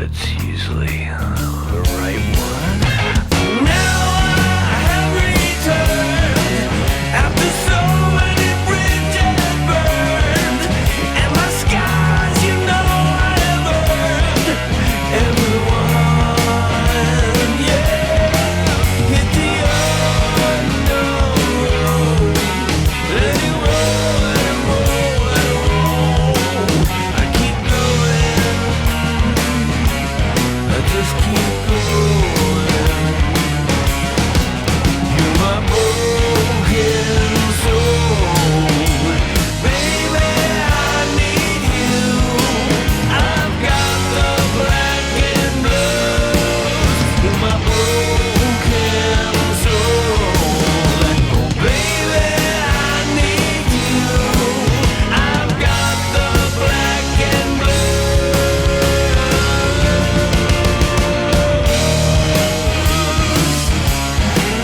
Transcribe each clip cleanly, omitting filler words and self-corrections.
it's usually the right one. Now I have returned after so many bridges burned, and my skies, you know I have earned everyone. Yeah, hit the unknown road, let it roll, let it roll, let it roll. I keep going, I just keep going. You're my broken soul, baby. I need you. I've got the black and blues. You're my broken soul, baby. I need you. I've got the black and blues.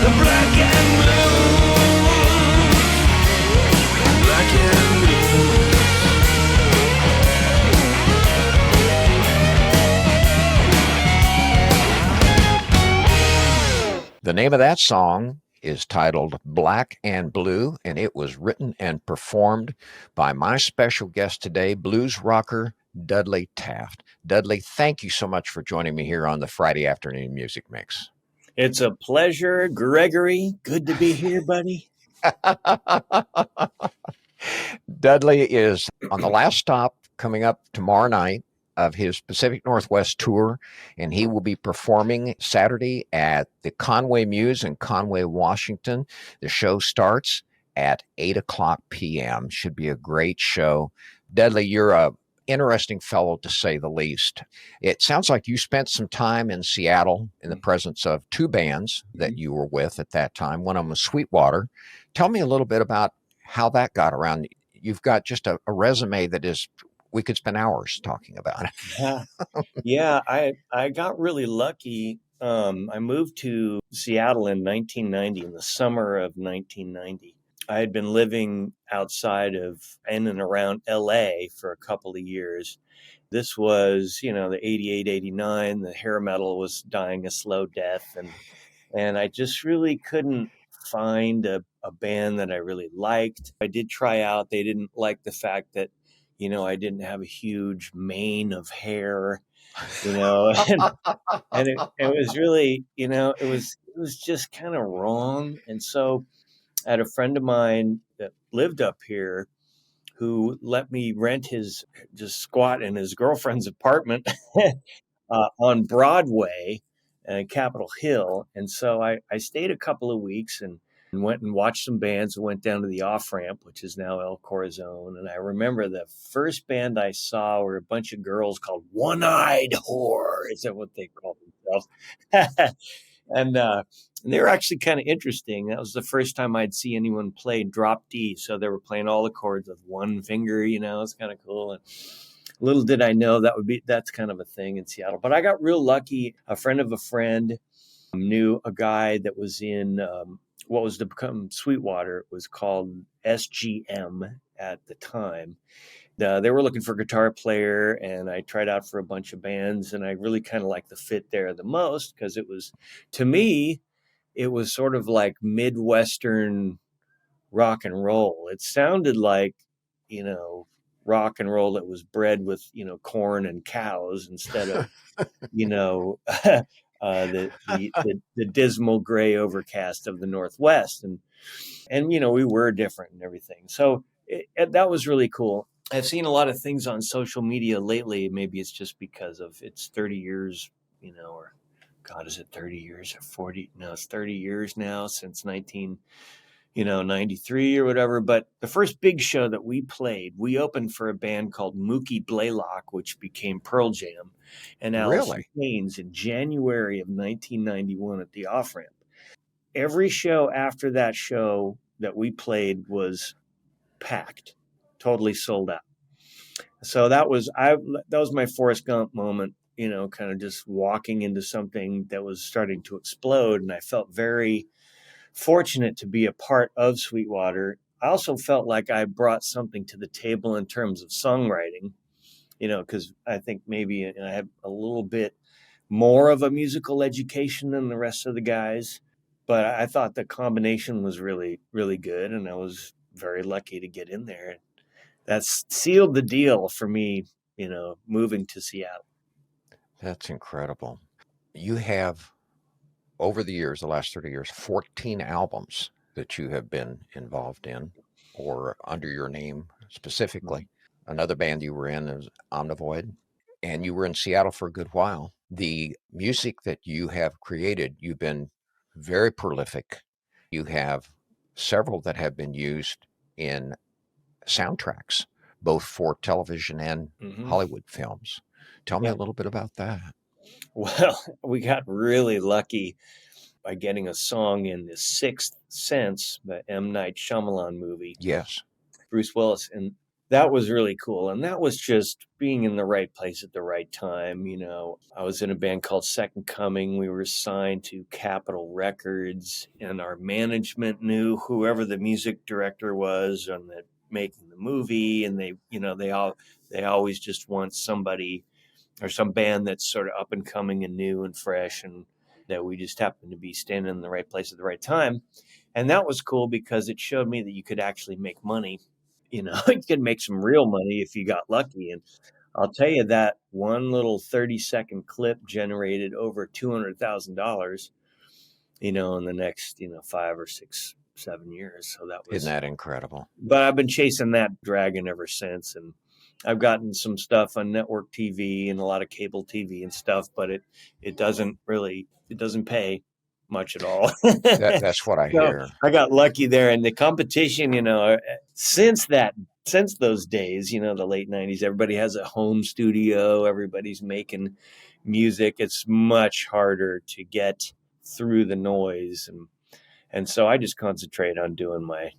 The black and blues. Black and blues. The name of that song is titled Black and Blue, and it was written and performed by my special guest today, blues rocker Dudley Taft. Dudley, thank you so much for joining me here on the Friday Afternoon Music Mix. It's a pleasure, Gregory. Good to be here, buddy. Dudley is on the last stop coming up tomorrow night of his Pacific Northwest tour, and he will be performing Saturday at the Conway Muse in Conway, Washington. The show starts at 8 o'clock p.m. Should be a great show. Dudley, you're a interesting fellow, to say the least. It sounds like you spent some time in Seattle in the presence of two bands that you were with at that time. One of them was Sweetwater. Tell me a little bit about how that got around. You've got just a resume that is, we could spend hours talking about it. Yeah, I got really lucky. I moved to Seattle in 1990, in the summer of 1990. I had been living outside of in and around LA for a couple of years. This was, the 88, 89, the hair metal was dying a slow death. And I just really couldn't find a band that I really liked. I did try out. They didn't like the fact that, I didn't have a huge mane of hair, and it was really, it was just kind of wrong. And so I had a friend of mine that lived up here who let me just squat in his girlfriend's apartment on Broadway and Capitol Hill. And so I stayed a couple of weeks and went and watched some bands and went down to the Off Ramp, which is now El Corazon. And I remember the first band I saw were a bunch of girls called One-Eyed Whore. Is that what they called themselves? And they were actually kind of interesting. That was the first time I'd see anyone play drop D. So they were playing all the chords with one finger, it's kind of cool. And little did I know that's kind of a thing in Seattle. But I got real lucky. A friend of a friend knew a guy that was in what was to become Sweetwater. It was called SGM at the time. They were looking for a guitar player, and I tried out for a bunch of bands, and I really kind of liked the fit there the most because it was, to me, it was sort of like Midwestern rock and roll. It sounded like, rock and roll that was bred with, corn and cows instead of, the dismal gray overcast of the Northwest. And we were different and everything. So that was really cool. I've seen a lot of things on social media lately. Maybe it's just because of it's 30 years, or God, is it 30 years or 40? No, it's 30 years now since 93 or whatever. But the first big show that we played, we opened for a band called Mookie Blaylock, which became Pearl Jam, and Alice in Chains in January of 1991 at the Off Ramp. Every show after that show that we played was packed, totally sold out. So that was my Forrest Gump moment, kind of just walking into something that was starting to explode. And I felt very fortunate to be a part of Sweetwater. I also felt like I brought something to the table in terms of songwriting. because I think maybe I have a little bit more of a musical education than the rest of the guys. But I thought the combination was really, really good. And I was very lucky to get in there. That's sealed the deal for me, moving to Seattle. That's incredible. You have, over the years, the last 30 years, 14 albums that you have been involved in or under your name specifically. Another band you were in is Omnivoid, and you were in Seattle for a good while. The music that you have created, you've been very prolific. You have several that have been used in soundtracks, both for television and Mm-hmm. Hollywood films. Tell me Yeah. a little bit about that. Well, we got really lucky by getting a song in The Sixth Sense, the M. Night Shyamalan movie, Yes. Bruce Willis. And that was really cool. And that was just being in the right place at the right time. I was in a band called Second Coming. We were signed to Capitol Records, and our management knew whoever the music director was on making the movie. And they always just want somebody or some band that's sort of up and coming and new and fresh, and that we just happened to be standing in the right place at the right time. And that was cool because it showed me that you could actually make money. You could make some real money if you got lucky. And I'll tell you that one little 30-second clip generated over $200,000, in the next, 5 or 6, 7 years. So that was, Isn't that incredible? but I've been chasing that dragon ever since. And I've gotten some stuff on network TV and a lot of cable TV and stuff, but it doesn't pay much at all. That's what I So hear. I got lucky there. And the competition, since those days, the late 90s, everybody has a home studio, everybody's making music. It's much harder to get through the noise. And so I just concentrate on doing my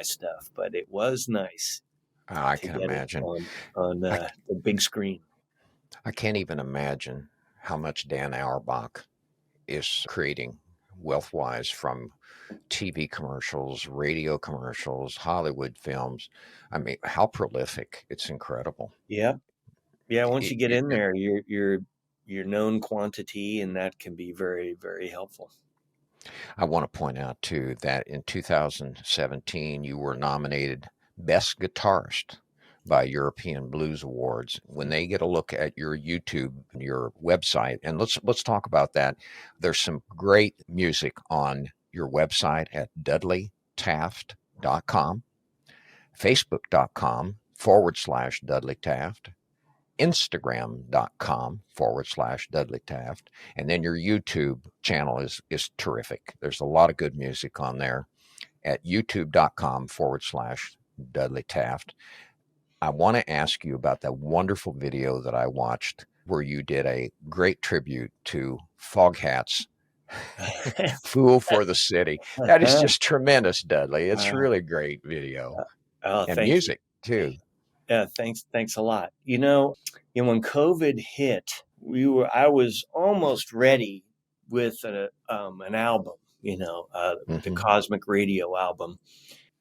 stuff. But it was nice I to can get it imagine. on the big screen. I can't even imagine how much Dan Auerbach is creating wealth-wise from TV commercials, radio commercials, Hollywood films. I mean, how prolific. It's incredible. Yeah. Yeah. Once you get It- in there, you're known quantity, and that can be very, very helpful. I want to point out, too, that in 2017, you were nominated Best Guitarist by European Blues Awards. When they get a look at your YouTube, your website, and let's talk about that. There's some great music on your website at dudleytaft.com, facebook.com/Dudley Taft, instagram.com/Dudley Taft. And then your YouTube channel is terrific. There's a lot of good music on there at youtube.com/Dudley Taft. I want to ask you about that wonderful video that I watched where you did a great tribute to Foghat's Fool for the City. That is just tremendous, Dudley. It's really great video Oh, and thank you. music too. Yeah, thanks a lot. When COVID hit, I was almost ready with an album, the Mhm. Cosmic Radio album.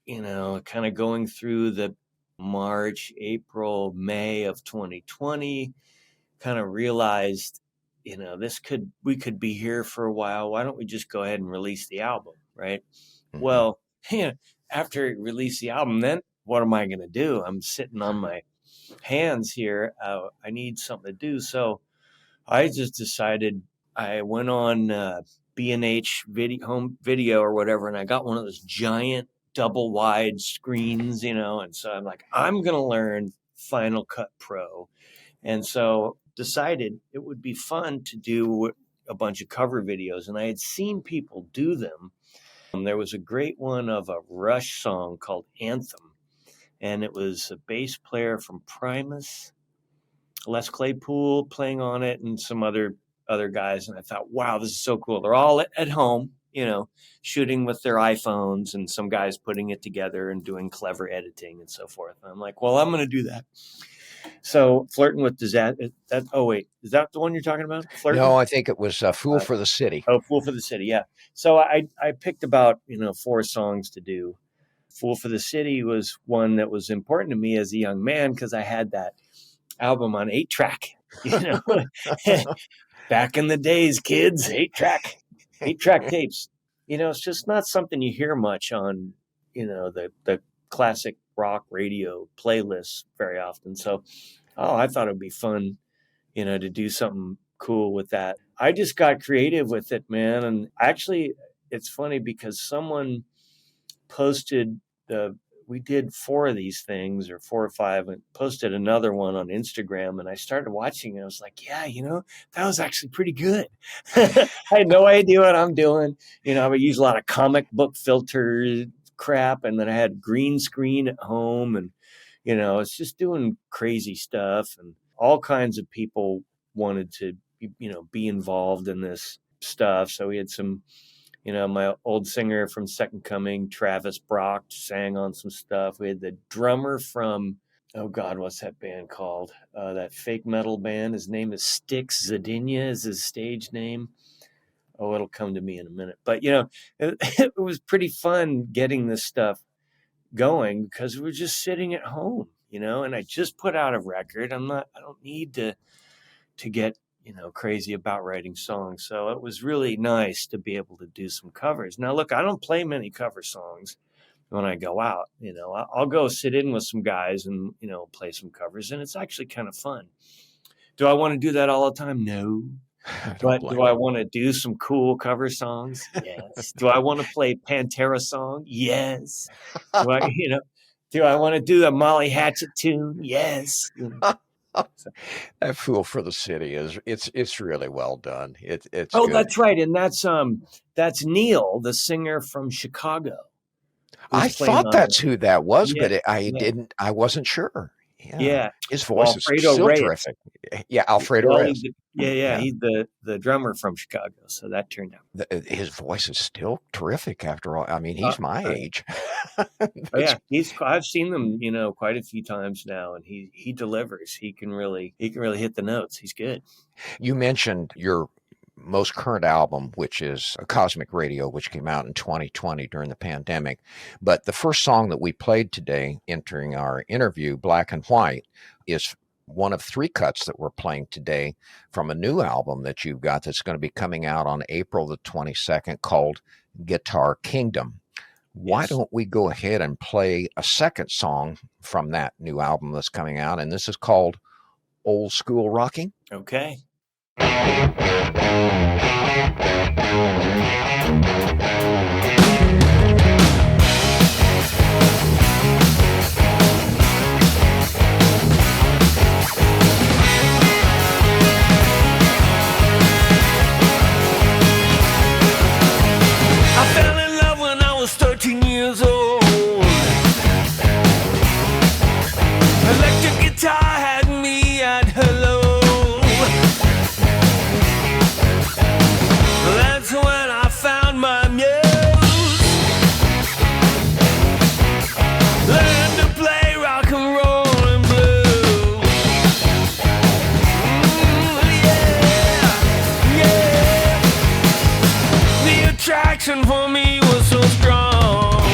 Kind of going through the March, April, May of 2020, kind of realized, we could be here for a while. Why don't we just go ahead and release the album, right? Mhm. Well, after I release the album, then what am I going to do? I'm sitting on my hands here. I need something to do. So I just decided. I went on B&H home video or whatever, and I got one of those giant double wide screens, and so I'm like, I'm going to learn Final Cut Pro. And so decided it would be fun to do a bunch of cover videos, and I had seen people do them. There was a great one of a Rush song called Anthem, and it was a bass player from Primus, Les Claypool playing on it, and some other guys. And I thought, wow, this is so cool. They're all at home, shooting with their iPhones, and some guys putting it together and doing clever editing and so forth. And I'm like, well, I'm going to do that. So Flirting with Disaster. Oh wait, is that the one you're talking about? Flirting? No, I think it was Fool for the City. Oh, Fool for the City. Yeah. So I picked about 4 songs to do. Fool for the City was one that was important to me as a young man because I had that album on 8-track. Back in the days, kids, 8-track tapes. It's just not something you hear much on, the classic rock radio playlists very often. So, I thought it'd be fun, to do something cool with that. I just got creative with it, man. And actually, it's funny because someone posted we did 4 of these things, or 4 or 5, and posted another one on Instagram. And I started watching it. I was like, yeah, that was actually pretty good. I had no idea what I'm doing. I would use a lot of comic book filter crap. And then I had green screen at home, and, it's just doing crazy stuff. And all kinds of people wanted to, be involved in this stuff. So we had some, my old singer from Second Coming, Travis Brock, sang on some stuff. We had the drummer from, oh God, what's that band called? That fake metal band. His name is Styx Zadinia is his stage name. Oh, it'll come to me in a minute. But, it was pretty fun getting this stuff going because we were just sitting at home, and I just put out a record. I don't need to get, crazy about writing songs. So it was really nice to be able to do some covers. Now, look, I don't play many cover songs when I go out. I'll go sit in with some guys and, play some covers, and it's actually kind of fun. Do I want to do that all the time? No. But do I want to do some cool cover songs? Yes. Do I want to play Pantera song? Yes. Do I want to do a Molly Hatchet tune? Yes. That Fool for the City it's really well done. It's good. Good. That's right. And that's Neil, the singer from Chicago. I thought that's who that was, but I wasn't sure. Yeah. His voice is still terrific. Yeah, Alfredo Reyes. He's the drummer from Chicago, so that turned out. His voice is still terrific after all. I mean, he's my age. I've seen them, quite a few times now, and he delivers. He can really hit the notes. He's good. You mentioned your most current album, which is Cosmic Radio, which came out in 2020 during the pandemic. But the first song that we played today, entering our interview, Black and White, is one of 3 cuts that we're playing today from a new album that you've got that's going to be coming out on April the 22nd called Guitar Kingdom. Why don't we go ahead and play a second song from that new album that's coming out? And this is called Old School Rocking. Okay. I fell in love when I was 13 years old. Electric guitar had me at hello. That's when I found my muse. Learned to play rock and roll and blues. Yeah. The attraction for me was so strong.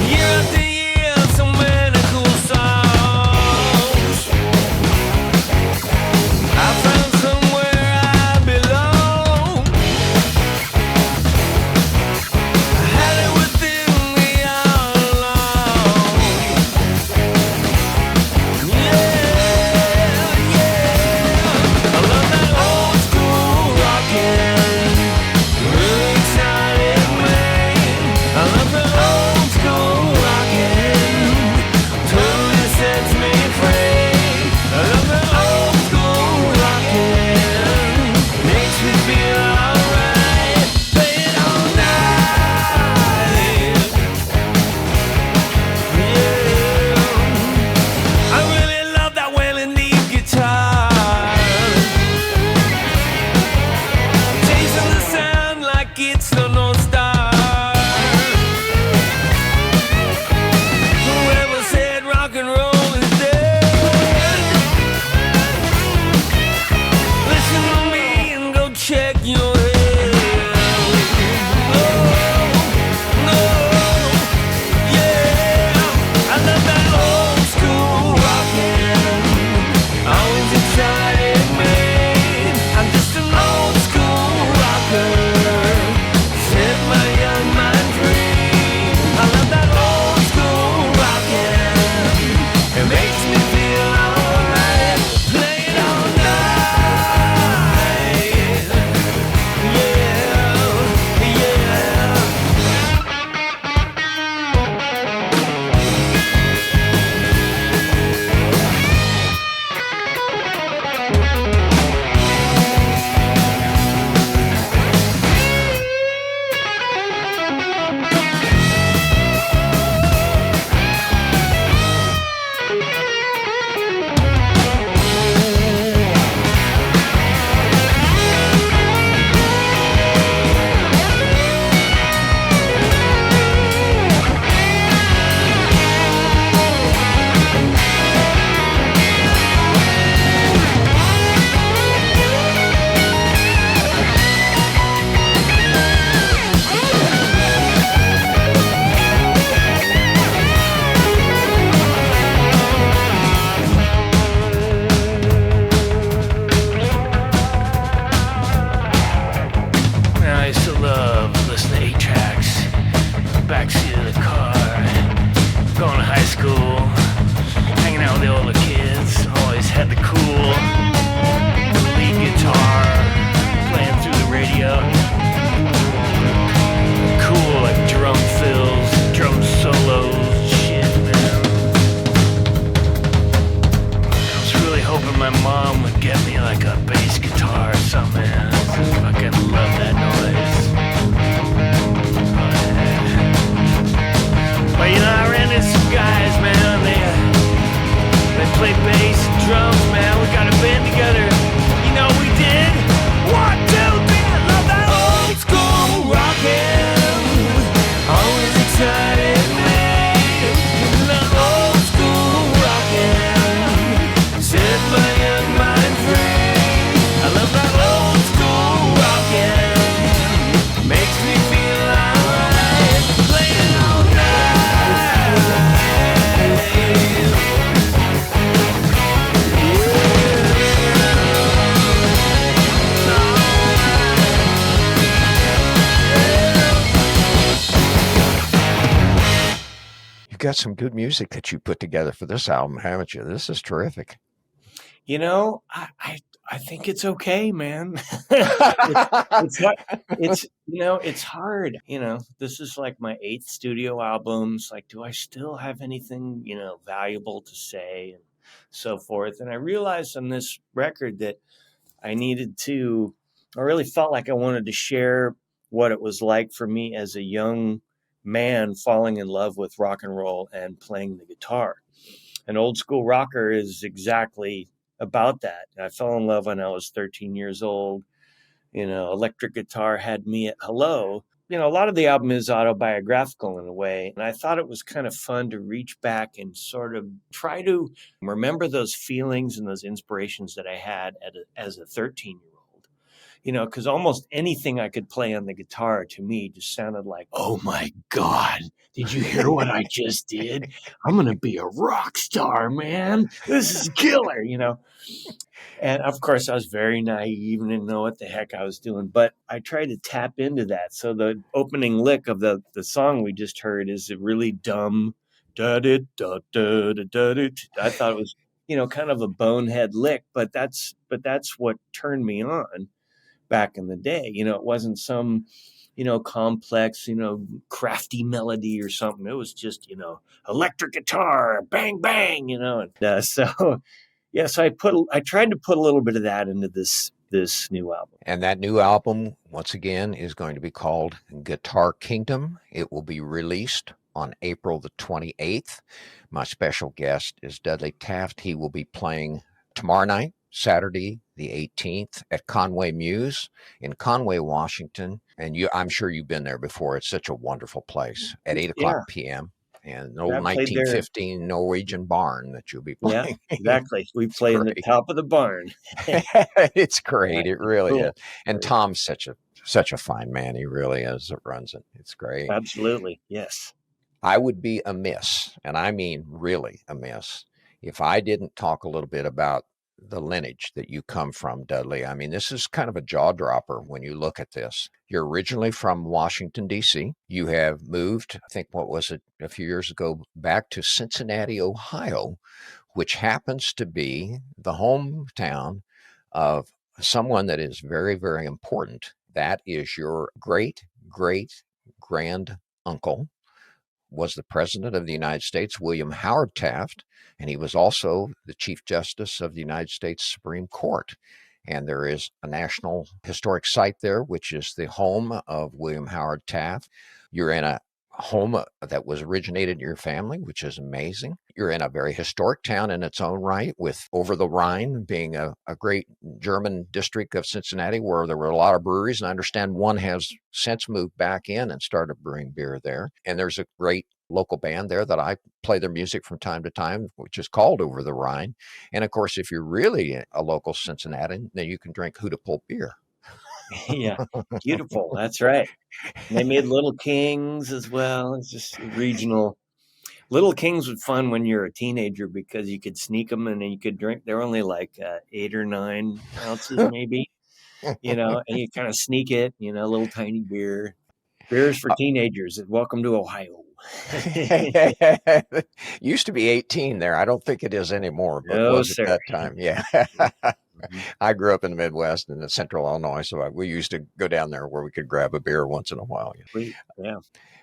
Year after year, so many cool songs. I found somewhere I belong. I had it within me all along. Yeah. I love that old school rockin'. got some good music that you put together for this album, haven't you? This is terrific. You know, I think it's okay, man. It's not, it's hard. This is like my 8th studio album. It's like, do I still have anything, valuable to say and so forth? And I realized on this record that I really felt like I wanted to share what it was like for me as a young man falling in love with rock and roll and playing the guitar. An old school rocker is exactly about that. I fell in love when I was 13 years old. Electric guitar had me at hello. A lot of the album is autobiographical in a way. And I thought it was kind of fun to reach back and sort of try to remember those feelings and those inspirations that I had as a 13-year-old. Because almost anything I could play on the guitar to me just sounded like, oh my God, did you hear what I just did? I'm going to be a rock star, man. This is killer, And of course, I was very naive and didn't know what the heck I was doing, but I tried to tap into that. So the opening lick of the song we just heard is a really dumb da da da da da da. I thought it was, kind of a bonehead lick, but that's what turned me on back in the day. It wasn't some, complex, crafty melody or something. It was just, electric guitar, bang, bang, And so, yeah, so I tried to put a little bit of that into this new album. And that new album, once again, is going to be called Guitar Kingdom. It will be released on April the 28th. My special guest is Dudley Taft. He will be playing tomorrow night, Saturday the 18th, at Conway Muse in Conway, Washington. And I'm sure you've been there before. It's such a wonderful place at 8 o'clock Yeah, p.m. And an yeah, old I played there. 1915 Norwegian barn that you'll be Yeah, playing. exactly. We It's play in the great. top of the barn. It's great. It really is. Cool. And Very cool. Tom's such a fine man. He really is that runs it. It's great. Absolutely. Yes. I would be amiss, and I mean really amiss, if I didn't talk a little bit about the lineage that you come from, Dudley. I mean, this is kind of a jaw dropper when you look at this. You're originally from Washington, D.C. You have moved, I think, what was it, a few years ago, back to Cincinnati, Ohio, which happens to be the hometown of someone that is very, very important. That is your great, great grand uncle was the President of the United States, William Howard Taft, and he was also the Chief Justice of the United States Supreme Court. And there is a national historic site there, which is the home of William Howard Taft. You're in a home that was originated in your family, which is amazing. You're in a very historic town in its own right, with over the Rhine being a great German district of Cincinnati where there were a lot of breweries. And I understand one has since moved back in and started brewing beer there. And there's a great local band there that I play their music from time to time, which is called Over the Rhine. And of course, if you're really a local Cincinnatian, then you can drink Hudepohl beer. Yeah. Beautiful. That's right. And they made Little Kings as well. It's just regional. Little Kings was fun when you're a teenager because you could sneak them and then you could drink. They're only like 8 or 9 ounces, maybe, and you kind of sneak it, little tiny beer. Beers for teenagers. Welcome to Ohio. Used to be 18 there. I don't think it is anymore, but No, was at sir. that time. Yeah. Mhm. I grew up in the Midwest in the central Illinois, so we used to go down there where we could grab a beer once in a while. Sweet. Yeah.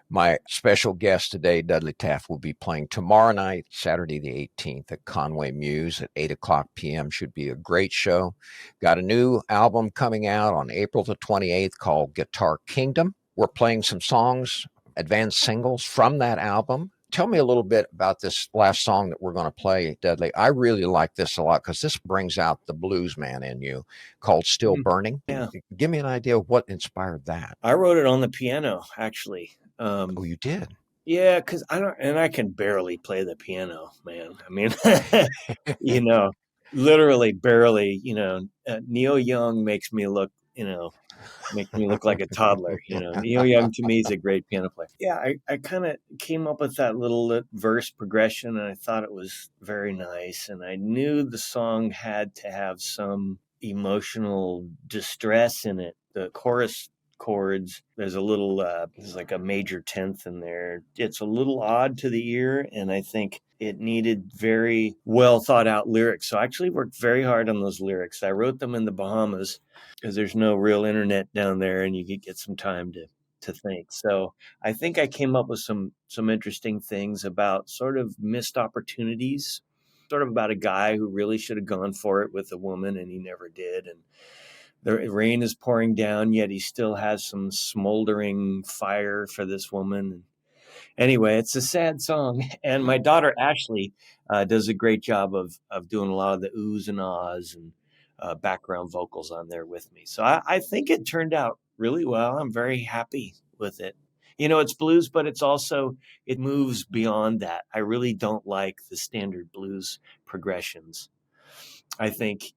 My special guest today, Dudley Taft, will be playing tomorrow night, Saturday the 18th, at Conway Muse at 8 o'clock p.m. Should be a great show. Got a new album coming out on April the 28th called Guitar Kingdom. We're playing some songs, advanced singles from that album. Tell me a little bit about this last song that we're going to play, Dudley. I really like this a lot because this brings out the blues man in you, called Still Burning. Yeah. Give me an idea of what inspired that. I wrote it on the piano, actually. Oh, you did? Yeah, because I can barely play the piano, man. I mean, literally barely, Neil Young makes me look like a toddler. Neil Young to me is a great piano player. Yeah, I kind of came up with that little verse progression and I thought it was very nice. And I knew the song had to have some emotional distress in it. The chorus chords. There's a little, there's like a major 10th in there. It's a little odd to the ear, and I think it needed very well thought out lyrics. So I actually worked very hard on those lyrics. I wrote them in the Bahamas because there's no real internet down there, and you could get some time to think. So I think I came up with some interesting things about sort of missed opportunities, sort of about a guy who really should have gone for it with a woman and he never did. And the rain is pouring down, yet he still has some smoldering fire for this woman. Anyway, it's a sad song. And my daughter, Ashley, does a great job of doing a lot of the oohs and ahs and background vocals on there with me. So I think it turned out really well. I'm very happy with it. It's blues, but it moves beyond that. I really don't like the standard blues progressions. I think,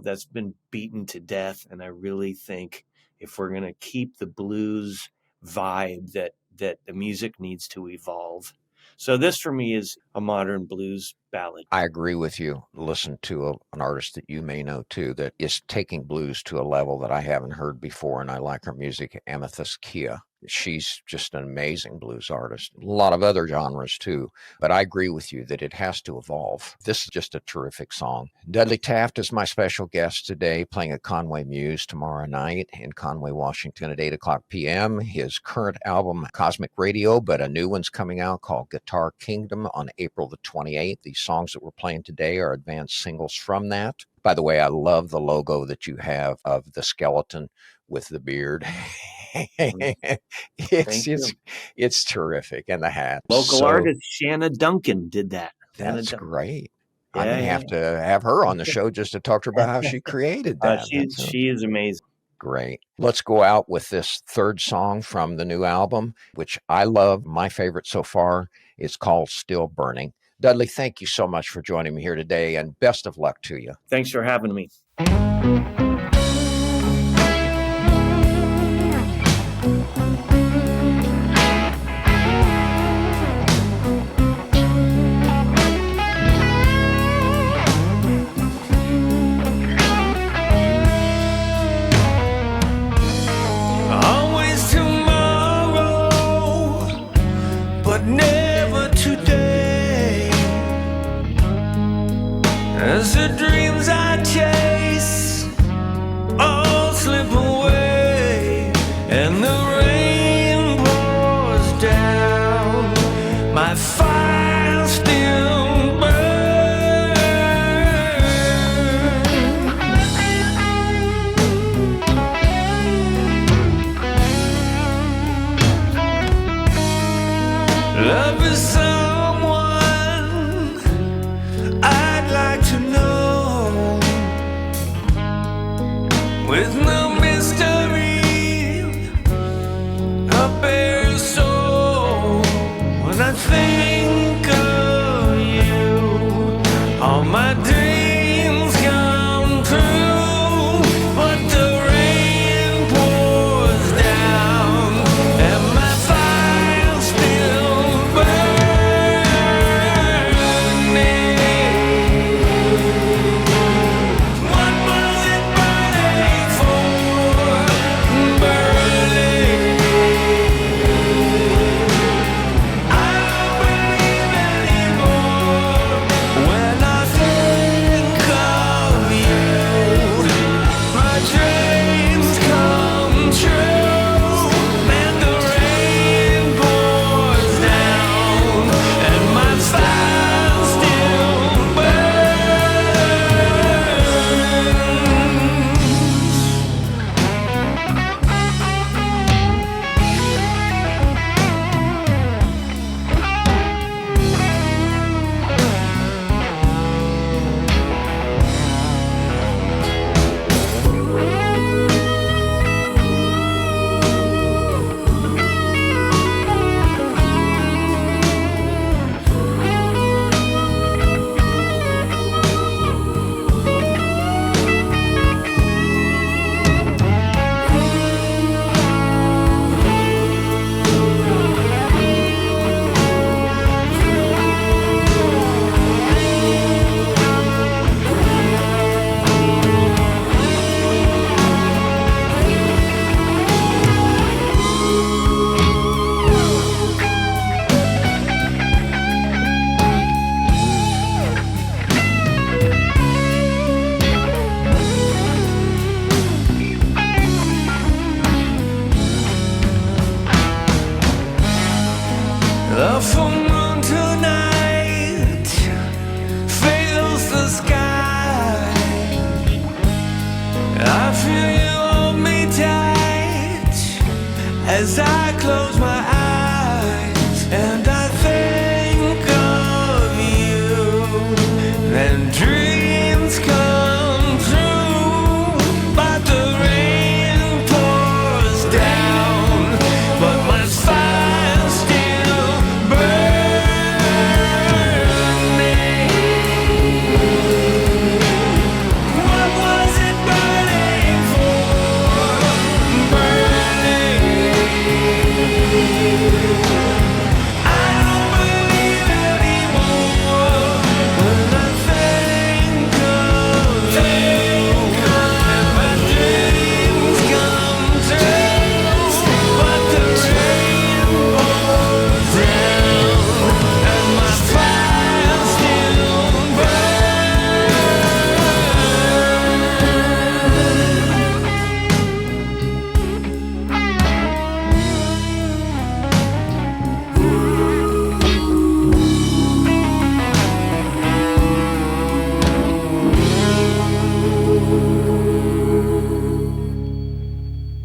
that's been beaten to death. And I really think if we're going to keep the blues vibe, that the music needs to evolve. So this for me is a modern blues ballad. I agree with you. Listen to an artist that you may know too that is taking blues to a level that I haven't heard before, and I like her music, Amethyst Kia. She's just an amazing blues artist. A lot of other genres too, but I agree with you that it has to evolve. This is just a terrific song. Dudley Taft is my special guest today, playing at Conway Muse tomorrow night in Conway, Washington at 8 o'clock p.m. His current album, Cosmic Radio, but a new one's coming out called Guitar Kingdom on April the 28th. These songs that we're playing today are advanced singles from that. By the way, I love the logo that you have of the skeleton with the beard. It's terrific. And the hat. Local artist Shanna Duncan did that. That's great. I'm going to have to have her on the show just to talk to her about how she created that. She is amazing. Great. Let's go out with this third song from the new album, which I love. My favorite so far is called Still Burning. Dudley, thank you so much for joining me here today, and best of luck to you. Thanks for having me. Always tomorrow, but never today. As the dreams I chase all slip away, and the rain pours down, my fire still burns. Love is someone I'd like to know, with no mystery, a bare soul. When I think of you, all my dreams come true.